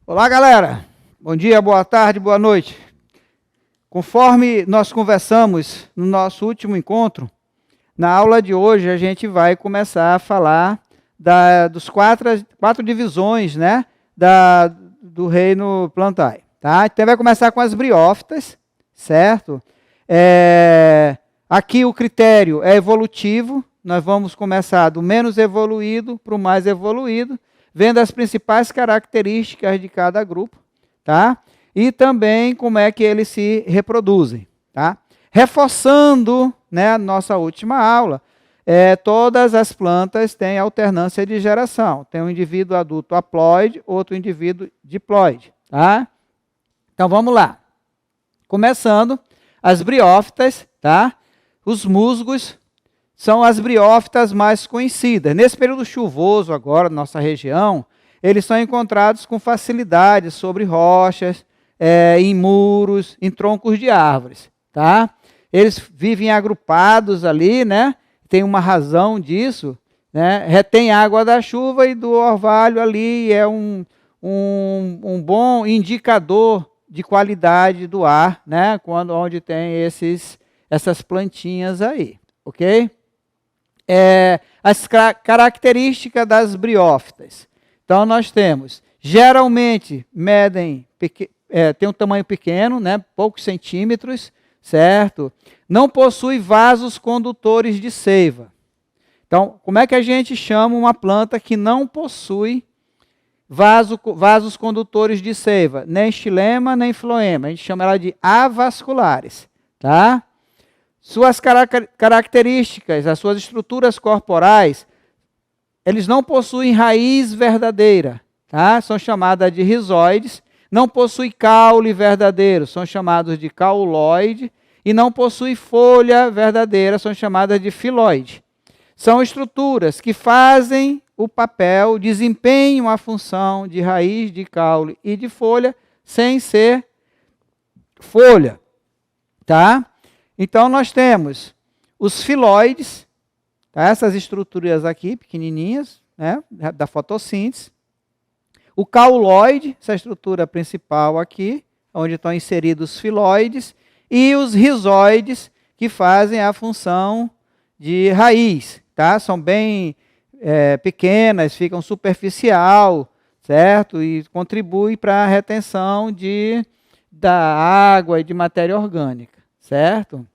Olá, galera. Bom dia, boa tarde, boa noite. Conforme nós conversamos no nosso último encontro, na aula de hoje a gente vai começar a falar dos quatro divisões, né, do reino Plantae. Tá? Então vai começar com as briófitas, certo? Aqui o critério é evolutivo, nós vamos começar do menos evoluído para o mais evoluído, vendo as principais características de cada grupo, tá? E também como é que eles se reproduzem, tá? Reforçando, né, a nossa última aula, todas as plantas têm alternância de geração. Tem um indivíduo adulto haploide, outro indivíduo diploide, tá? Então vamos lá. Começando, as briófitas, tá? Os musgos são as briófitas mais conhecidas. Nesse período chuvoso agora, na nossa região, eles são encontrados com facilidade sobre rochas, em muros, em troncos de árvores. Tá? Eles vivem agrupados ali, né? Tem uma razão disso, né? Retém água da chuva e do orvalho ali é um bom indicador de qualidade do ar, né? Onde tem essas plantinhas aí, ok? As características das briófitas. Então, nós temos, geralmente, tem um tamanho pequeno, né, poucos centímetros, certo? Não possui vasos condutores de seiva. Então, como é que a gente chama uma planta que não possui vasos condutores de seiva? Nem xilema, nem floema. A gente chama ela de avasculares, tá? Suas características, as suas estruturas corporais, eles não possuem raiz verdadeira, tá? São chamadas de rizoides. Não possuem caule verdadeiro, são chamados de cauloide. E não possuem folha verdadeira, são chamadas de filoide. São estruturas que fazem o papel, desempenham a função de raiz, de caule e de folha, sem ser folha, tá? Então, nós temos os filoides, tá? Essas estruturas aqui, pequenininhas, né, da fotossíntese. O cauloide, essa estrutura principal aqui, onde estão inseridos os filoides. E os rizoides, que fazem a função de raiz. Tá? São bem pequenas, ficam superficial, certo? E contribuem para a retenção da água e de matéria orgânica. Certo?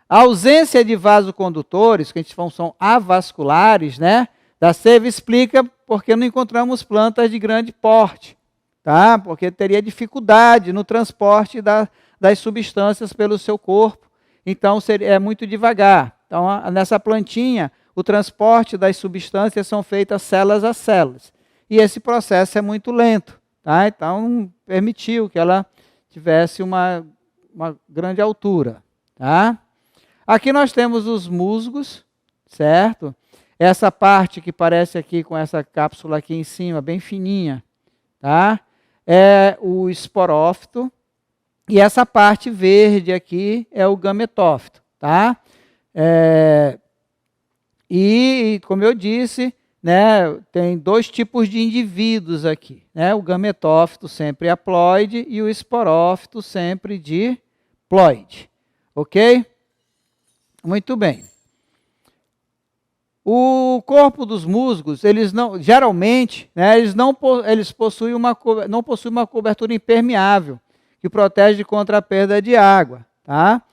A ausência de vasocondutores, que a gente fala são avasculares, né, da seiva, explica porque não encontramos plantas de grande porte, tá? Porque teria dificuldade no transporte das substâncias pelo seu corpo, então é muito devagar. Então, nessa plantinha, o transporte das substâncias são feitas células a células, e esse processo é muito lento, tá? Então, não permitiu que ela tivesse uma grande altura, tá? Aqui nós temos os musgos, certo? Essa parte que parece aqui com essa cápsula aqui em cima, bem fininha, tá? É o esporófito. E essa parte verde aqui é o gametófito, tá? E, como eu disse, né, tem dois tipos de indivíduos aqui, né? O gametófito sempre haploide e o esporófito sempre diploide, ok? Muito bem. O corpo dos musgos, eles não, geralmente, né, eles possuem não possuem uma cobertura impermeável que protege contra a perda de água, tá?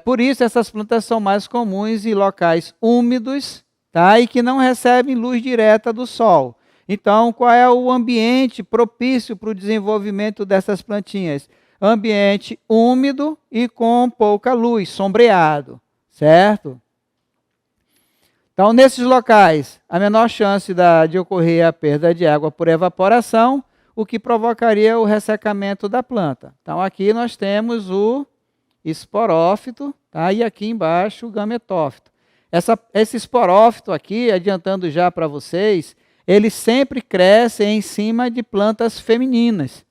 Por isso essas plantas são mais comuns em locais úmidos, tá? E que não recebem luz direta do sol. Então, qual é o ambiente propício para o desenvolvimento dessas plantinhas? Ambiente úmido e com pouca luz, sombreado, certo? Então, nesses locais, a menor chance de ocorrer a perda de água por evaporação, o que provocaria o ressecamento da planta. Então, aqui nós temos o esporófito, tá? E aqui embaixo o gametófito. Esse esporófito aqui, adiantando já para vocês, ele sempre cresce em cima de plantas femininas.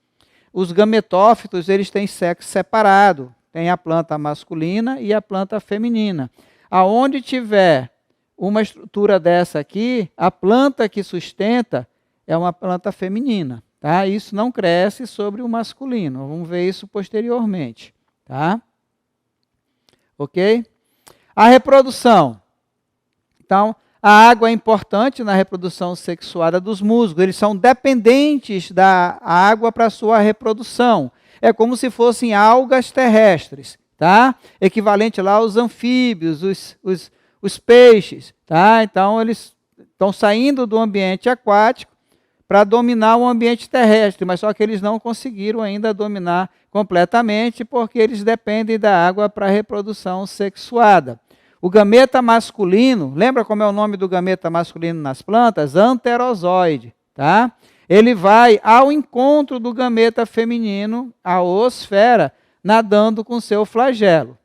Os gametófitos, eles têm sexo separado. Tem a planta masculina e a planta feminina. Aonde tiver uma estrutura dessa aqui, a planta que sustenta é uma planta feminina, tá? Isso não cresce sobre o masculino. Vamos ver isso posteriormente, tá? Ok? A reprodução. Então, a água é importante na reprodução sexuada dos musgos. Eles são dependentes da água para sua reprodução. É como se fossem algas terrestres, tá? Equivalente lá aos anfíbios, os peixes, tá? Então, eles estão saindo do ambiente aquático para dominar o ambiente terrestre, mas só que eles não conseguiram ainda dominar completamente porque eles dependem da água para a reprodução sexuada. O gameta masculino, lembra como é o nome do gameta masculino nas plantas? Anterozoide, tá? Ele vai ao encontro do gameta feminino, a oosfera, nadando com seu flagelo.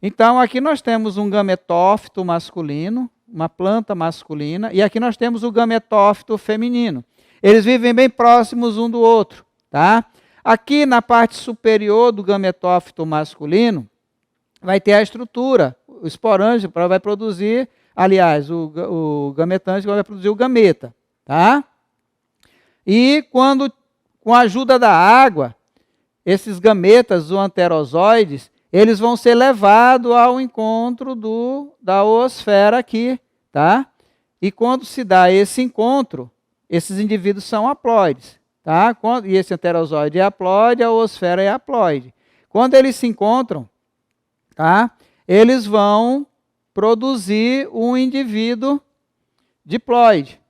Então, aqui nós temos um gametófito masculino, uma planta masculina, e aqui nós temos o gametófito feminino. Eles vivem bem próximos um do outro, tá? Aqui na parte superior do gametófito masculino, vai ter a estrutura, o esporângico vai produzir, aliás, o gametângico vai produzir o gameta, tá? E quando, com a ajuda da água, esses gametas, os anterozoides, eles vão ser levados ao encontro da oosfera aqui, tá? E quando se dá esse encontro, esses indivíduos são haploides, tá? E esse anterozoide é haploide, a oosfera é haploide. Quando eles se encontram, tá? Eles vão produzir um indivíduo diploide,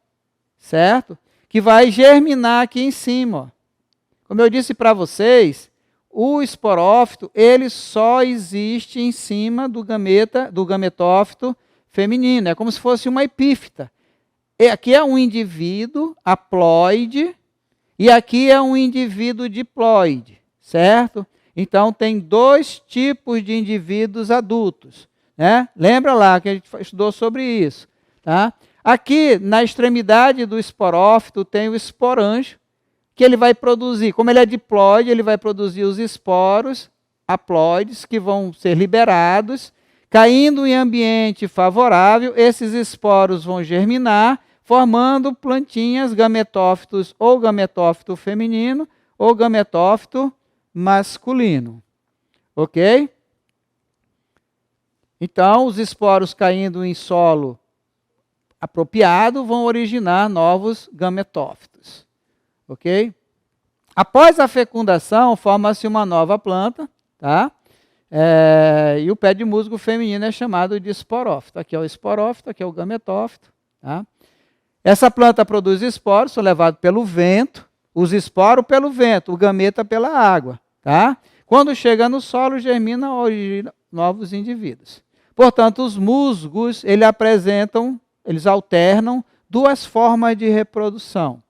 certo? Que vai germinar aqui em cima. Ó. Como eu disse para vocês, o esporófito, ele só existe em cima do gametófito feminino. É como se fosse uma epífita. E aqui é um indivíduo haploide e aqui é um indivíduo diploide, certo? Então, tem dois tipos de indivíduos adultos, né? Lembra lá que a gente estudou sobre isso, tá? Aqui, na extremidade do esporófito, tem o esporângio, que ele vai produzir, como ele é diploide, ele vai produzir os esporos haploides, que vão ser liberados, caindo em ambiente favorável, esses esporos vão germinar, formando plantinhas gametófitos, ou gametófito feminino, ou gametófito masculino. Ok? Então, os esporos caindo em solo apropriado vão originar novos gametófitos. Ok? Após a fecundação, forma-se uma nova planta, tá? E o pé de musgo feminino é chamado de esporófito. Aqui é o esporófito, aqui é o gametófito. Tá? Essa planta produz esporos, são levados pelo vento, os esporos pelo vento, o gameta pela água. Tá? Quando chega no solo, germina, origina novos indivíduos. Portanto, os musgos, eles alternam duas formas de reprodução.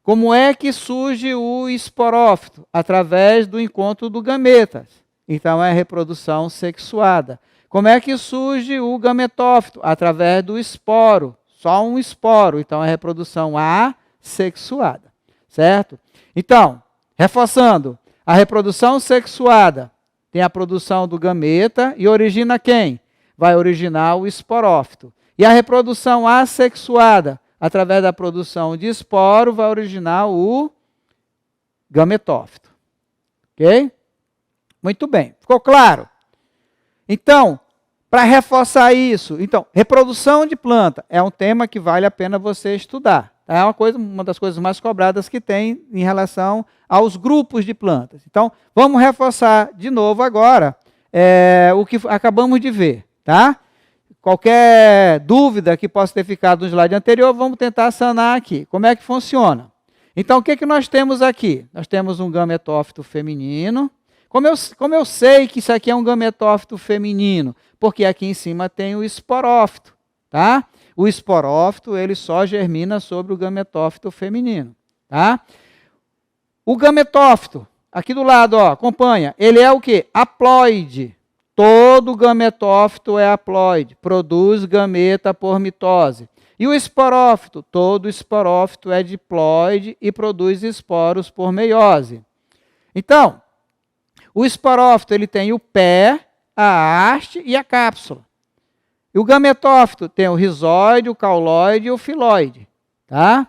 Como é que surge o esporófito? Através do encontro do gametas. Então, é a reprodução sexuada. Como é que surge o gametófito? Através do esporo. Só um esporo. Então, é a reprodução assexuada. Certo? Então, reforçando, a reprodução sexuada tem a produção do gameta e origina quem? Vai originar o esporófito. E a reprodução assexuada, através da produção de esporo, vai originar o gametófito. Ok? Muito bem. Ficou claro? Então, para reforçar isso, reprodução de planta é um tema que vale a pena você estudar. É uma das coisas mais cobradas que tem em relação aos grupos de plantas. Então, vamos reforçar de novo agora o que acabamos de ver. Tá? Qualquer dúvida que possa ter ficado no slide anterior, vamos tentar sanar aqui. Como é que funciona? Então, o que nós temos aqui? Nós temos um gametófito feminino. Como eu sei que isso aqui é um gametófito feminino? Porque aqui em cima tem o esporófito. Tá? O esporófito, ele só germina sobre o gametófito feminino. Tá? O gametófito, aqui do lado, ó, acompanha, ele é o quê? Haploide. Todo gametófito é haploide, produz gameta por mitose. E o esporófito, todo esporófito é diploide e produz esporos por meiose. Então, o esporófito, ele tem o pé, a haste e a cápsula. E o gametófito tem o rizóide, o cauloide e o filóide. Tá?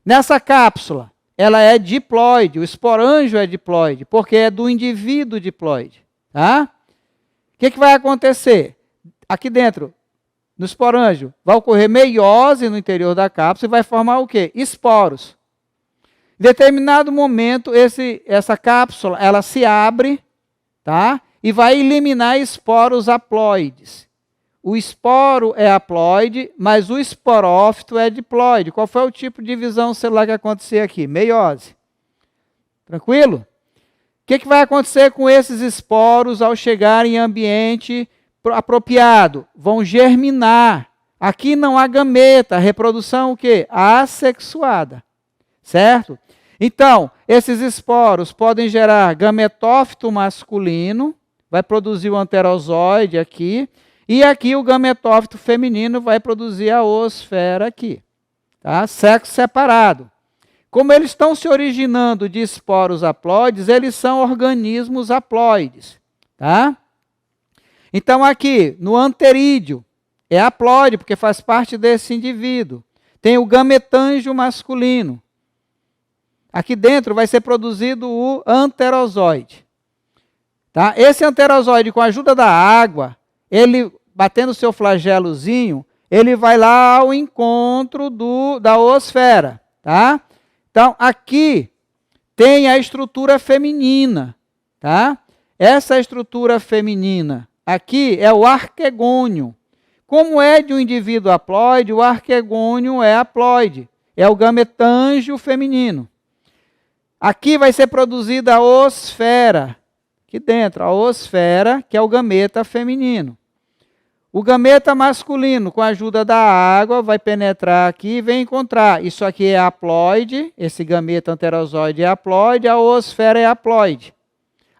Nessa cápsula, ela é diploide, o esporângio é diploide, porque é do indivíduo diploide. Tá? O que vai acontecer? Aqui dentro, no esporângio, vai ocorrer meiose no interior da cápsula e vai formar o quê? Esporos. Em determinado momento, essa cápsula ela se abre, tá? E vai eliminar esporos haploides. O esporo é haploide, mas o esporófito é diploide. Qual foi o tipo de divisão celular que aconteceu aqui? Meiose. Tranquilo? O que vai acontecer com esses esporos ao chegarem em ambiente apropriado? Vão germinar. Aqui não há gameta, a reprodução o quê? Assexuada. Certo? Então, esses esporos podem gerar gametófito masculino, vai produzir o anterozoide aqui, e aqui o gametófito feminino vai produzir a oosfera aqui. Tá? Sexo separado. Como eles estão se originando de esporos haploides, eles são organismos haploides. Tá? Então aqui, no anterídeo, é haploide, porque faz parte desse indivíduo. Tem o gametângio masculino. Aqui dentro vai ser produzido o anterozoide. Tá? Esse anterozoide, com a ajuda da água, ele, batendo seu flagelozinho, ele vai lá ao encontro da oosfera. Tá? Então, aqui tem a estrutura feminina. Tá? Essa estrutura feminina aqui é o arquegônio. Como é de um indivíduo haploide, o arquegônio é haploide. É o gametângio feminino. Aqui vai ser produzida a oosfera. Aqui dentro, a oosfera, que é o gameta feminino. O gameta masculino, com a ajuda da água, vai penetrar aqui e vai encontrar. Isso aqui é haploide, esse gameta anterozoide é haploide, a oosfera é haploide.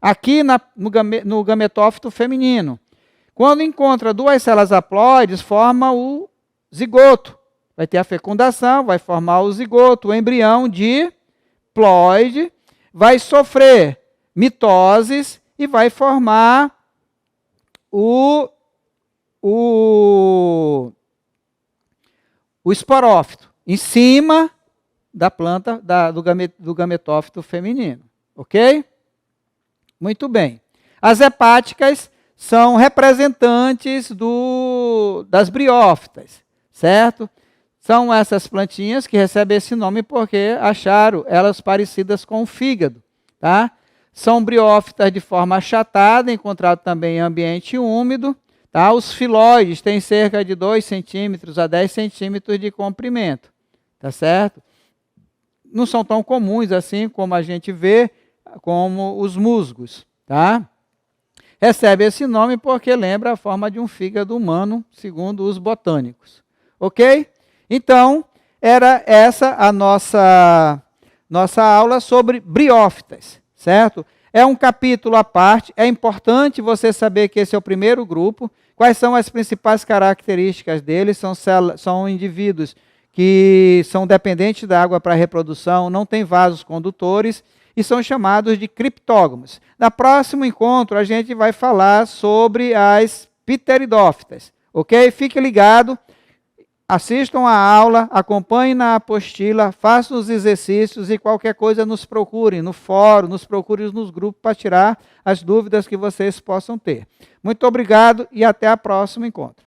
Aqui no gametófito feminino. Quando encontra duas células haploides, forma o zigoto. Vai ter a fecundação, vai formar o zigoto, o embrião diploide, vai sofrer mitoses e vai formar o esporófito em cima da planta do gametófito feminino. Ok? Muito bem. As hepáticas são representantes das briófitas, certo? São essas plantinhas que recebem esse nome porque acharam elas parecidas com o fígado. Tá? São briófitas de forma achatada, encontrado também em ambiente úmido. Tá? Os filóides têm cerca de 2 centímetros a 10 centímetros de comprimento. Tá certo? Não são tão comuns assim como a gente vê, como os musgos. Tá? Recebe esse nome porque lembra a forma de um fígado humano, segundo os botânicos. Ok? Então, era essa a nossa aula sobre briófitas, certo? É um capítulo à parte, é importante você saber que esse é o primeiro grupo. Quais são as principais características deles? São indivíduos que são dependentes da água para a reprodução, não têm vasos condutores e são chamados de criptógamos. No próximo encontro, a gente vai falar sobre as pteridófitas, ok? Fique ligado. Assistam a aula, acompanhem na apostila, façam os exercícios e qualquer coisa nos procurem no fórum, nos procurem nos grupos para tirar as dúvidas que vocês possam ter. Muito obrigado e até o próximo encontro.